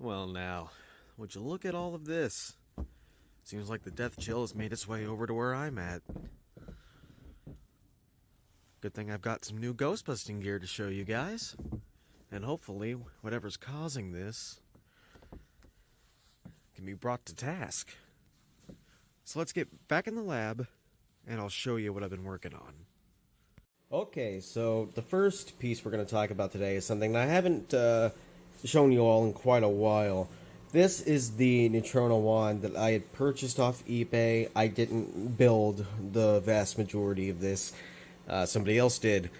Well now, would you look at all of this? Seems like the death chill has made its way over to where I'm at. Good thing I've got some new ghostbusting gear to show you guys. And hopefully, whatever's causing this can be brought to task. So let's get back in the lab, and I'll show you what I've been working on. Okay, so the first piece we're going to talk about today is something that I haven't shown you all in quite a while. This is the Neutrona wand that I had purchased off eBay. I didn't build the vast majority of this. Somebody else did.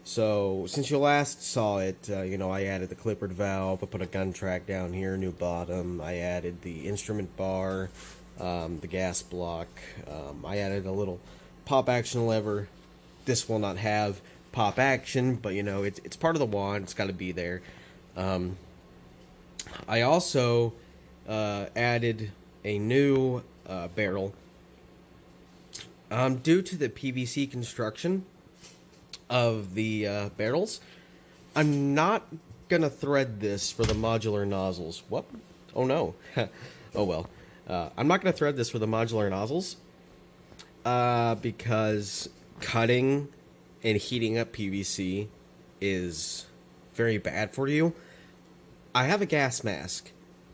So, since you last saw it, I added the clippered valve, I put a gun track down here, new bottom, I added the instrument bar, the gas block, I added a little pop action lever. This will not have pop action, but it's part of the wand, it's got to be there. I also added a new barrel. Due to the PVC construction of the barrels, I'm not gonna thread this for the modular nozzles. What? Oh no. Oh well. I'm not gonna thread this for the modular nozzles because cutting and heating up PVC is very bad for you. I have a gas mask,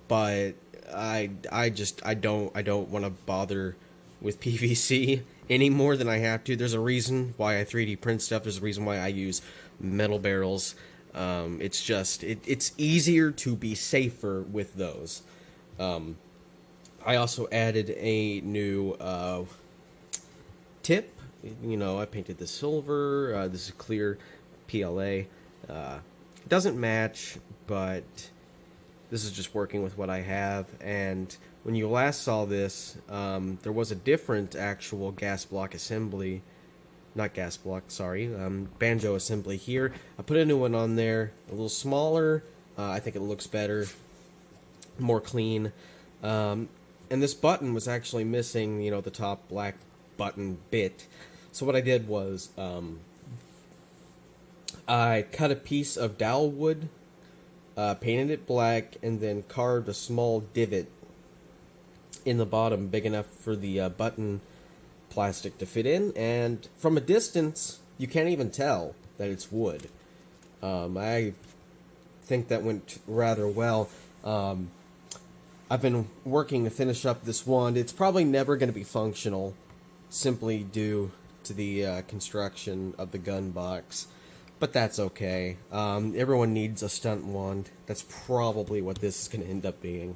but I don't want to bother with PVC any more than I have to. There's a reason why I 3D print stuff. There's a reason why I use metal barrels. It's easier to be safer with those. I also added a new tip. I painted this silver. This is clear PLA. It doesn't match, but this is just working with what I have. And when you last saw this, there was a different actual gas block assembly. Not gas block, sorry. Banjo assembly here. I put a new one on there, a little smaller. I think it looks better, more clean. And this button was actually missing, the top black button bit. So what I did was, I cut a piece of dowel wood, painted it black, and then carved a small divot in the bottom big enough for the button plastic to fit in, and from a distance you can't even tell that it's wood. I think that went rather well. I've been working to finish up this wand. It's probably never going to be functional simply due to the construction of the gun box, but that's okay. Everyone needs a stunt wand. That's probably what this is going to end up being.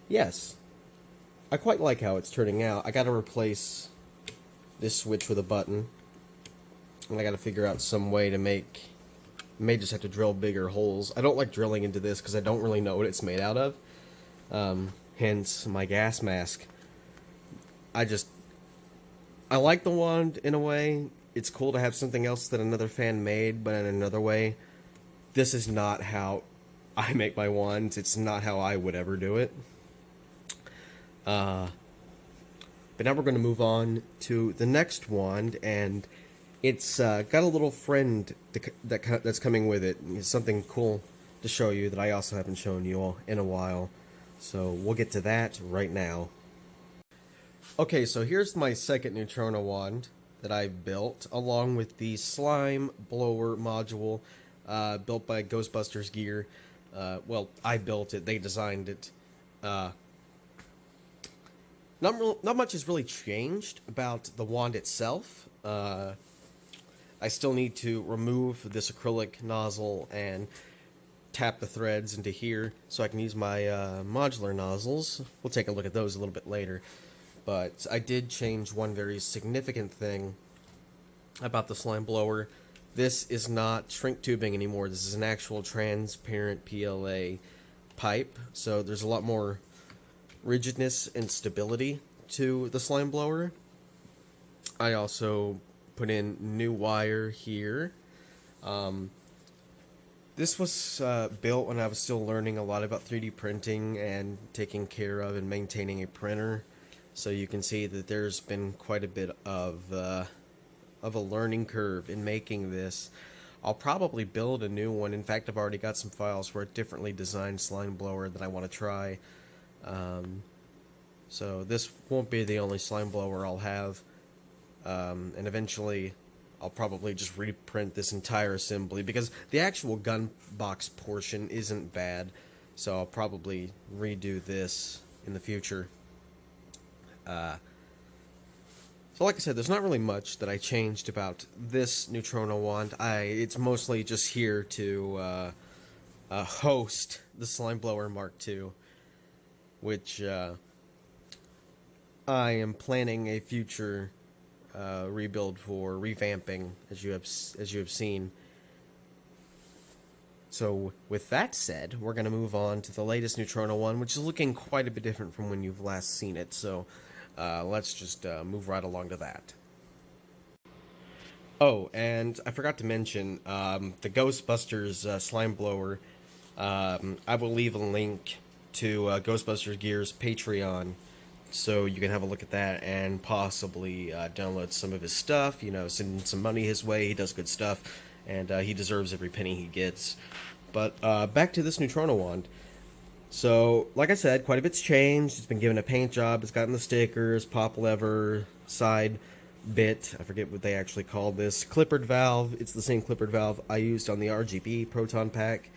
Yes, I quite like how it's turning out. I gotta replace this switch with a button, and I gotta figure out some way to may just have to drill bigger holes. I don't like drilling into this because I don't really know what it's made out of, hence my gas mask. I like the wand in a way. It's cool to have something else that another fan made, but in another way, this is not how I make my wands. It's not how I would ever do it. But now we're going to move on to the next wand, and it's got a little friend that's coming with it. It's something cool to show you that I also haven't shown you all in a while. So we'll get to that right now. Okay, so here's my second Neutrona wand that I built, along with the slime blower module built by Ghostbusters gear. Well, I built it, they designed it. Not much has really changed about the wand itself. I still need to remove this acrylic nozzle and tap the threads into here so I can use my modular nozzles. We'll take a look at those a little bit later. But I did change one very significant thing about the slime blower. This is not shrink tubing anymore. This is an actual transparent PLA pipe. So there's a lot more rigidness and stability to the slime blower. I also put in new wire here. This was built when I was still learning a lot about 3D printing and taking care of and maintaining a printer. So you can see that there's been quite a bit of of a learning curve in making this. I'll probably build a new one. In fact, I've already got some files for a differently designed slime blower that I want to try. So this won't be the only slime blower I'll have. And eventually I'll probably just reprint this entire assembly, because the actual gun box portion isn't bad. So I'll probably redo this in the future. So like I said, there's not really much that I changed about this Neutrona wand. It's mostly just here to host the Slime Blower Mark II, which I am planning a future rebuild for, revamping, as you have seen. So with that said, we're going to move on to the latest Neutrona one, which is looking quite a bit different from when you've last seen it. So let's just move right along to that. Oh, and I forgot to mention the Ghostbusters slime blower. I will leave a link to Ghostbusters Gear's Patreon, so you can have a look at that and possibly download some of his stuff. You know, send some money his way. He does good stuff, and he deserves every penny he gets. But back to this Neutrona wand. So, like I said, quite a bit's changed. It's been given a paint job. It's gotten the stickers, pop lever, side bit. I forget what they actually call this. Clippered valve. It's the same clippered valve I used on the RGB Proton Pack.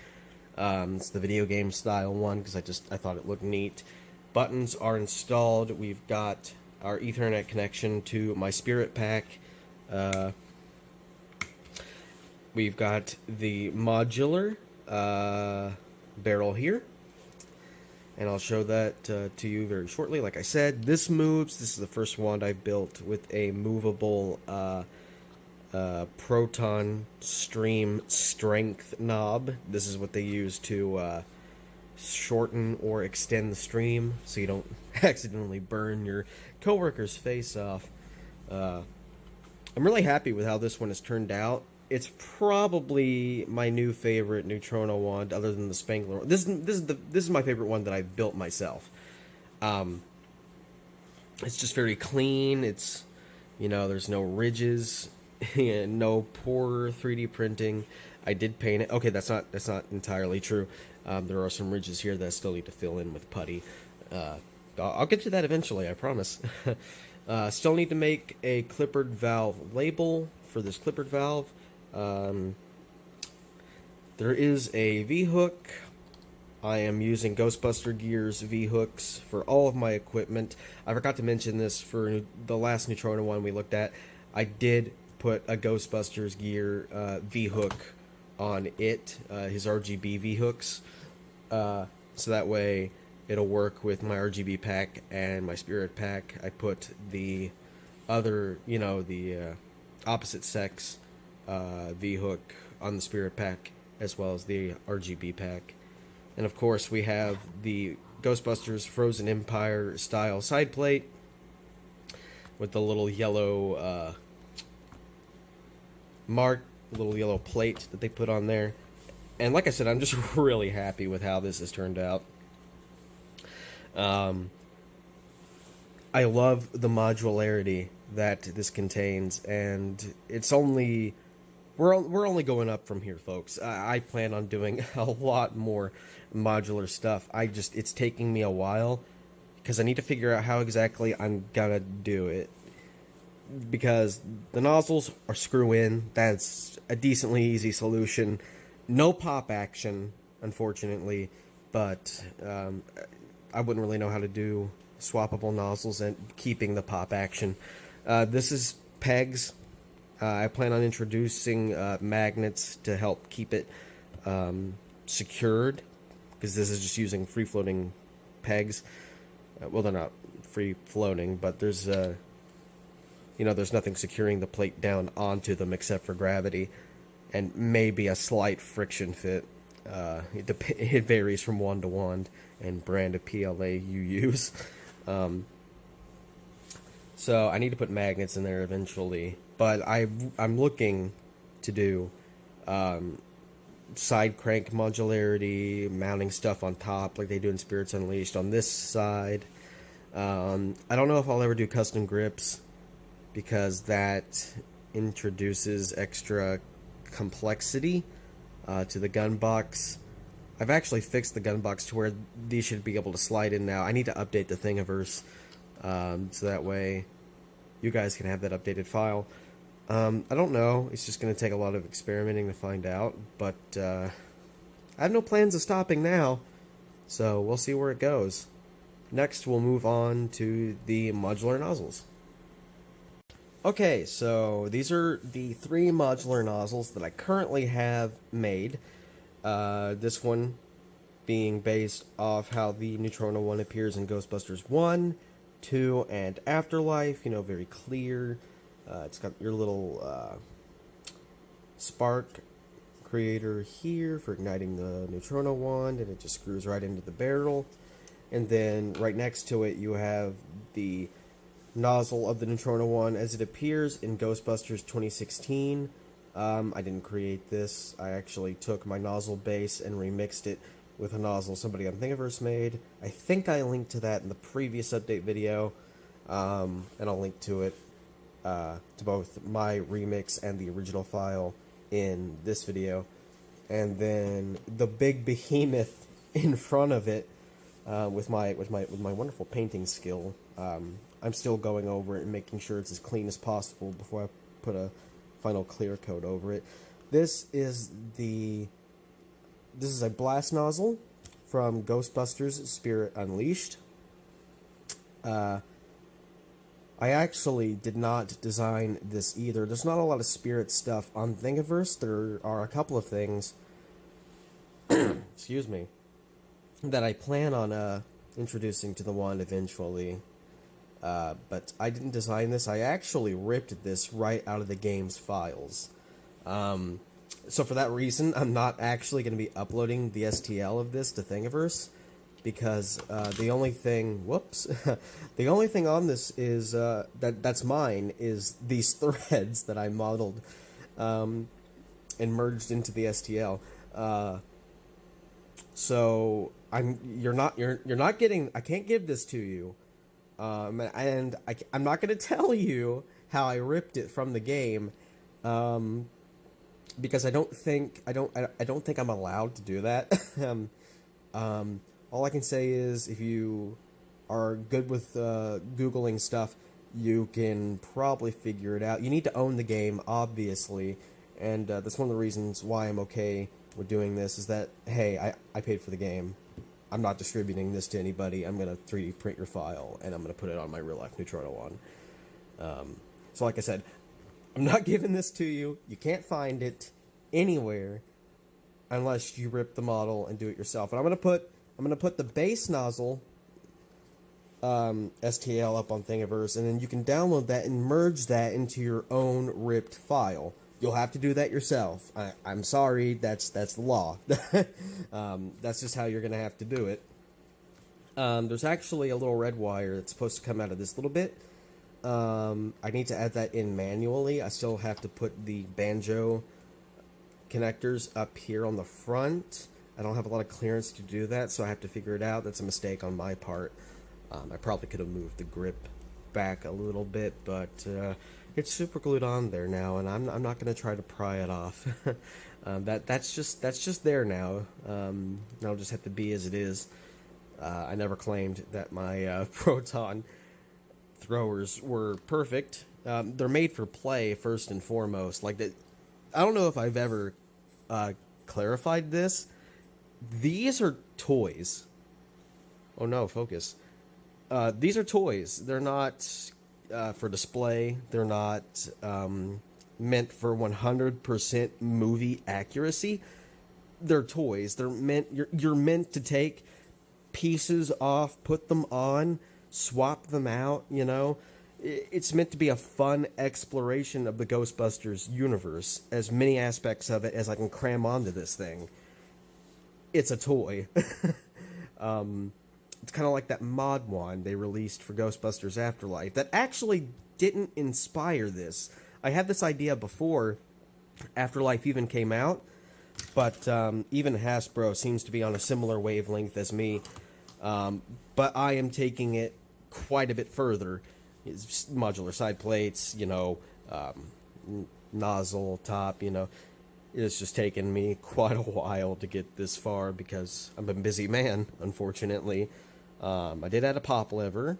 It's the video game style one because I thought it looked neat. Buttons are installed. We've got our Ethernet connection to my Spirit Pack. We've got the modular barrel here. And I'll show that to you very shortly. Like I said, this moves. This is the first wand I've built with a movable proton stream strength knob. This is what they use to shorten or extend the stream so you don't accidentally burn your coworker's face off. I'm really happy with how this one has turned out. It's probably my new favorite Neutrona wand, other than the Spangler one. This is my favorite one that I built myself. It's just very clean. It's, you know, there's no ridges, and no poor 3D printing. I did paint it. Okay, that's not entirely true. There are some ridges here that I still need to fill in with putty. I'll get to that eventually, I promise. Still need to make a clippered valve label for this clippered valve. There is a V-hook. I am using Ghostbuster Gear's V-hooks for all of my equipment. I forgot to mention this for the last Neutrona one we looked at. I did put a Ghostbusters Gear V-hook on it, his RGB V-hooks. So that way it'll work with my RGB pack and my Spirit Pack. I put the other, you know, the opposite sex V-hook on the Spirit Pack as well as the RGB pack. And of course we have the Ghostbusters Frozen Empire style side plate with the little yellow mark, little yellow plate that they put on there. And like I said, I'm just really happy with how this has turned out. I love the modularity that this contains, and it's only we're only going up from here, folks. I plan on doing a lot more modular stuff. It's taking me a while because I need to figure out how exactly I'm gonna do it, because the nozzles are screw in. That's a decently easy solution. No pop action, unfortunately, but I wouldn't really know how to do swappable nozzles and keeping the pop action. This is pegs. I plan on introducing magnets to help keep it secured, because this is just using free-floating pegs. Well, they're not free-floating, but there's there's nothing securing the plate down onto them except for gravity and maybe a slight friction fit. It varies from wand to wand and brand of PLA you use. So I need to put magnets in there eventually, but I'm looking to do side crank modularity, mounting stuff on top like they do in Spirits Unleashed on this side. I don't know if I'll ever do custom grips, because that introduces extra complexity to the gun box. I've actually fixed the gun box to where these should be able to slide in now. I need to update the Thingiverse so that way you guys can have that updated file. I don't know. It's just going to take a lot of experimenting to find out, but I have no plans of stopping now, so we'll see where it goes. Next, we'll move on to the modular nozzles. Okay, so these are the 3 modular nozzles that I currently have made. This one being based off how the Neutrona one appears in Ghostbusters 1, 2, and Afterlife. You know, very clear. It's got your little spark creator here for igniting the Neutrona wand, and it just screws right into the barrel. And then right next to it, you have the nozzle of the Neutrona one as it appears in Ghostbusters 2016. I didn't create this. I actually took my nozzle base and remixed it with a nozzle somebody on Thingiverse made. I think I linked to that in the previous update video, and I'll link to it to both my remix and the original file in this video. And then the big behemoth in front of it, with my wonderful painting skill, I'm still going over it and making sure it's as clean as possible before I put a final clear coat over it. This is a blast nozzle from Ghostbusters Spirit Unleashed. I actually did not design this either. There's not a lot of Spirit stuff on Thingiverse. There are a couple of things, excuse me, that I plan on introducing to the wand eventually. But I didn't design this. I actually ripped this right out of the game's files. So for that reason, I'm not actually going to be uploading the STL of this to Thingiverse, because the only thing, the only thing on this is that's mine is these threads that I modeled and merged into the STL. So you're not getting. I can't give this to you. And I'm not going to tell you how I ripped it from the game, because I don't think I'm allowed to do that. All I can say is, if you are good with Googling stuff, you can probably figure it out. You need to own the game, obviously, and that's one of the reasons why I'm okay with doing this, is that, hey, I paid for the game. I'm not distributing this to anybody. I'm going to 3D print your file, and I'm going to put it on my real-life Neutrona one. So like I said, I'm not giving this to you. You can't find it anywhere unless you rip the model and do it yourself. And I'm going to put the base nozzle STL up on Thingiverse, and then you can download that and merge that into your own ripped file. You'll have to do that yourself. I'm sorry, that's the law. That's just how you're going to have to do it. There's actually a little red wire that's supposed to come out of this little bit. I need to add that in manually. I still have to put the banjo connectors up here on the front. I don't have a lot of clearance to do that, so I have to figure it out. That's a mistake on my part. I probably could have moved the grip back a little bit, but it's super glued on there now, and I'm not going to try to pry it off. That's just there now. I'll just have to be as it is. I never claimed that my proton throwers were perfect. They're made for play first and foremost. Like that, I don't know if I've ever clarified this. These are toys. Oh no, focus. These are toys. They're not for display. They're not meant for 100% movie accuracy. They're toys. They're meant. You're meant to take pieces off, put them on, swap them out. You know, it's meant to be a fun exploration of the Ghostbusters universe. As many aspects of it as I can cram onto this thing. It's a toy. It's kind of like that mod wand they released for Ghostbusters Afterlife that actually didn't inspire this. I had this idea before Afterlife even came out, but even Hasbro seems to be on a similar wavelength as me. But I am taking it quite a bit further. It's modular side plates, you know, nozzle top, you know. It's just taken me quite a while to get this far because I'm a busy man, unfortunately. I did add a pop lever.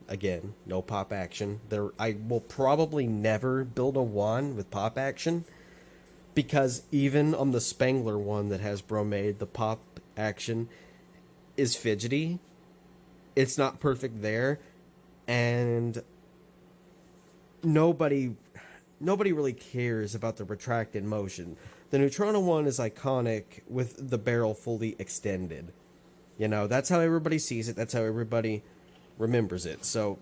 Again, no pop action. I will probably never build a wand with pop action because even on the Spangler one that Hasbro made, the pop action is fidgety. It's not perfect there, and nobody really cares about the retracted motion. The Neutrona one is iconic with the barrel fully extended. You know, that's how everybody sees it. That's how everybody remembers it. So,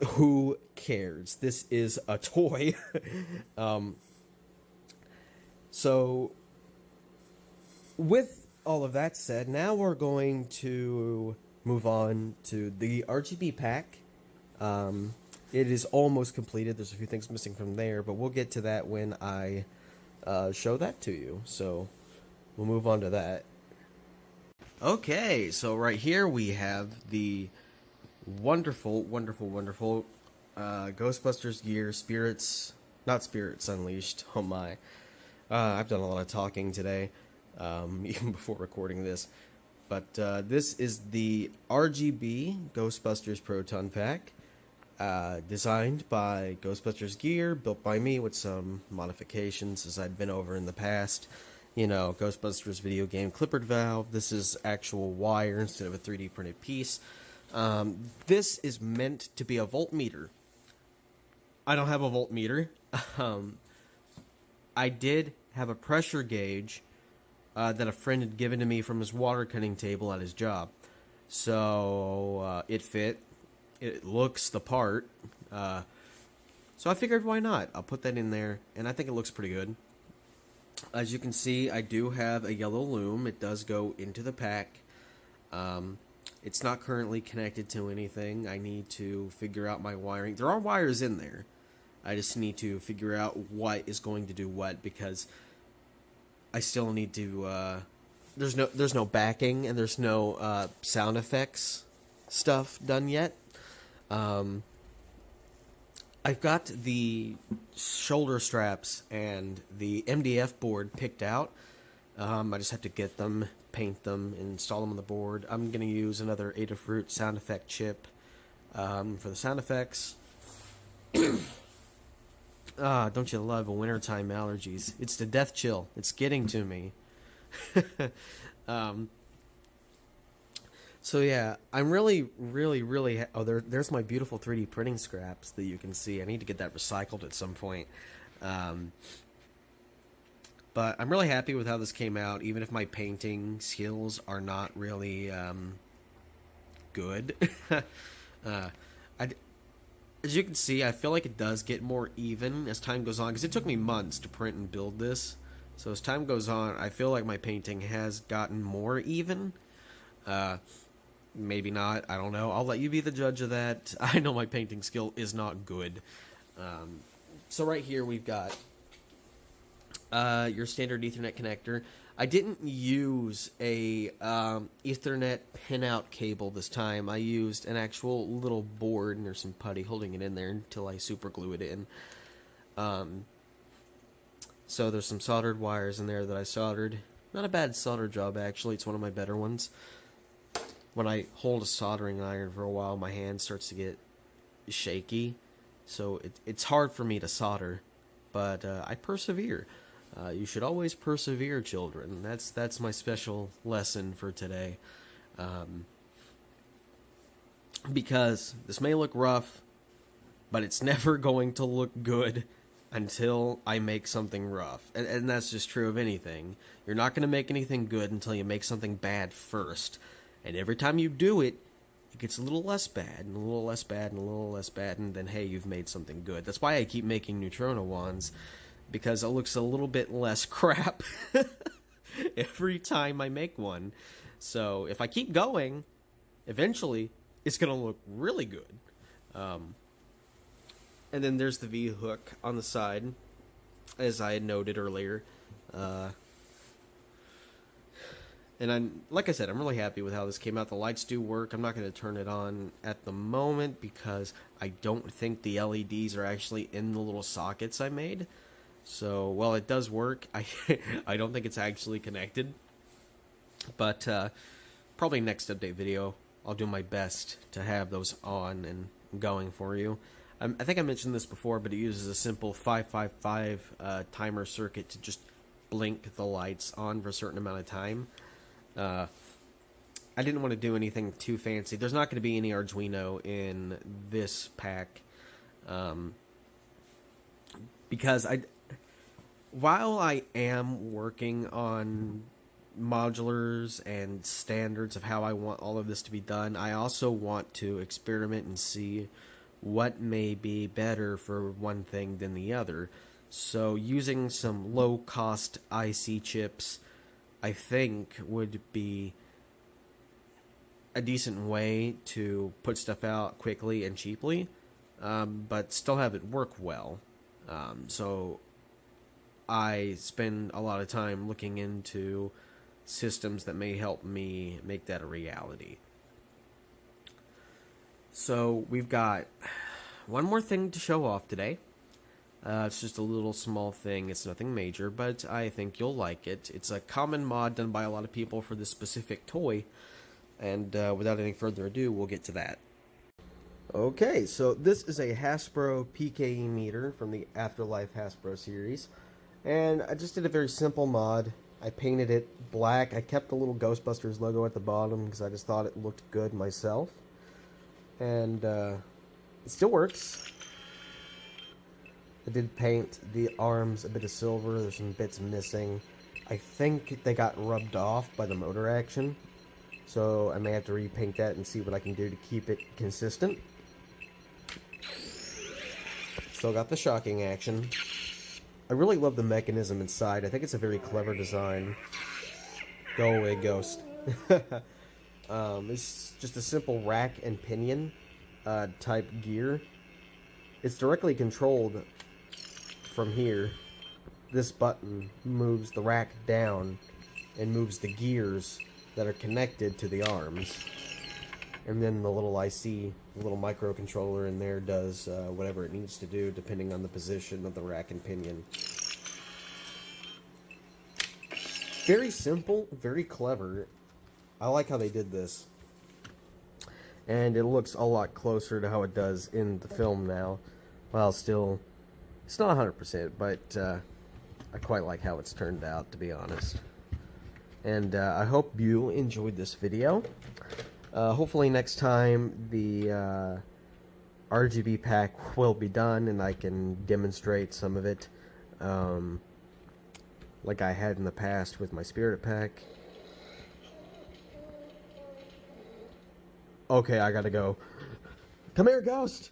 who cares? This is a toy. So, with all of that said, now we're going to move on to the RGB pack. It is almost completed. There's a few things missing from there, but we'll get to that when I show that to you. So, we'll move on to that. Okay, so right here we have the wonderful, wonderful, wonderful Ghostbusters gear, not Spirits Unleashed. Oh my. I've done a lot of talking today, even before recording this. But this is the RGB Ghostbusters Proton Pack, designed by Ghostbusters Gear, built by me with some modifications as I'd been over in the past. You know, Ghostbusters video game clippered valve. This is actual wire instead of a 3D printed piece. This is meant to be a voltmeter. I don't have a voltmeter. I did have a pressure gauge that a friend had given to me from his water cutting table at his job. So it fit. It looks the part. So I figured, why not? I'll put that in there, and I think it looks pretty good. As you can see, I do have a yellow loom. It does go into the pack. It's not currently connected to anything. I need to figure out my wiring. There are wires in there. I just need to figure out what is going to do what, because I still need to... there's no backing, and there's no sound effects stuff done yet. I've got the shoulder straps and the MDF board picked out. I just have to get them, paint them, and install them on the board. I'm going to use another Adafruit sound effect chip for the sound effects. Don't you love wintertime allergies? It's the death chill. It's getting to me. So yeah, I'm really... Oh, there's my beautiful 3D printing scraps that you can see. I need to get that recycled at some point. But I'm really happy with how this came out, even if my painting skills are not really good. As you can see, I feel like it does get more even as time goes on, because it took me months to print and build this. So as time goes on, I feel like my painting has gotten more even. Maybe not, I don't know. I'll let you be the judge of that. I know my painting skill is not good. So right here we've got your standard Ethernet connector. I didn't use a Ethernet pinout cable this time. I used an actual little board, and there's some putty holding it in there until I super glue it in. So there's some soldered wires in there that I soldered. Not a bad solder job, actually. It's one of my better ones. When I hold a soldering iron for a while, my hand starts to get shaky. So it's hard for me to solder, but I persevere. You should always persevere, children. That's my special lesson for today. Because this may look rough, but it's never going to look good until I make something rough. And that's just true of anything. You're not going to make anything good until you make something bad first. And every time you do it, it gets a little less bad, and a little less bad, and a little less bad, and then, hey, you've made something good. That's why I keep making Neutrona wands, because it looks a little bit less crap every time I make one. So if I keep going, eventually it's going to look really good. And then there's the V-hook on the side, as I had noted earlier. And like I said, I'm really happy with how this came out. The lights do work. I'm not going to turn it on at the moment because I don't think the LEDs are actually in the little sockets I made. So, while it does work, I don't think it's actually connected. But probably next update video, I'll do my best to have those on and going for you. I think I mentioned this before, but it uses a simple 555 timer circuit to just blink the lights on for a certain amount of time. I didn't want to do anything too fancy. There's not going to be any Arduino in this pack, because while I am working on modulars and standards of how I want all of this to be done, I also want to experiment and see what may be better for one thing than the other. So using some low-cost IC chips, I think, would be a decent way to put stuff out quickly and cheaply, but still have it work well. So I spend a lot of time looking into systems that may help me make that a reality. So we've got one more thing to show off today. It's just a little small thing. It's nothing major, but I think you'll like it. It's a common mod done by a lot of people for this specific toy. And without any further ado, we'll get to that. Okay, so this is a Hasbro PKE meter from the Afterlife Hasbro series. And I just did a very simple mod. I painted it black. I kept the little Ghostbusters logo at the bottom because I just thought it looked good myself. And it still works. I did paint the arms a bit of silver. There's some bits missing. I think they got rubbed off by the motor action. So I may have to repaint that and see what I can do to keep it consistent. Still got the shocking action. I really love the mechanism inside. I think it's a very clever design. Go away, Ghost. It's just a simple rack and pinion type gear. It's directly controlled from here. This button moves the rack down and moves the gears that are connected to the arms. And then the little IC, the little microcontroller in there does whatever it needs to do depending on the position of the rack and pinion. Very simple, very clever. I like how they did this. And it looks a lot closer to how it does in the film now. While still, it's not 100%, but I quite like how it's turned out, to be honest. And I hope you enjoyed this video. Hopefully next time the RGB pack will be done and I can demonstrate some of it like I had in the past with my Spirit pack. Okay, I gotta go. Come here, Ghost!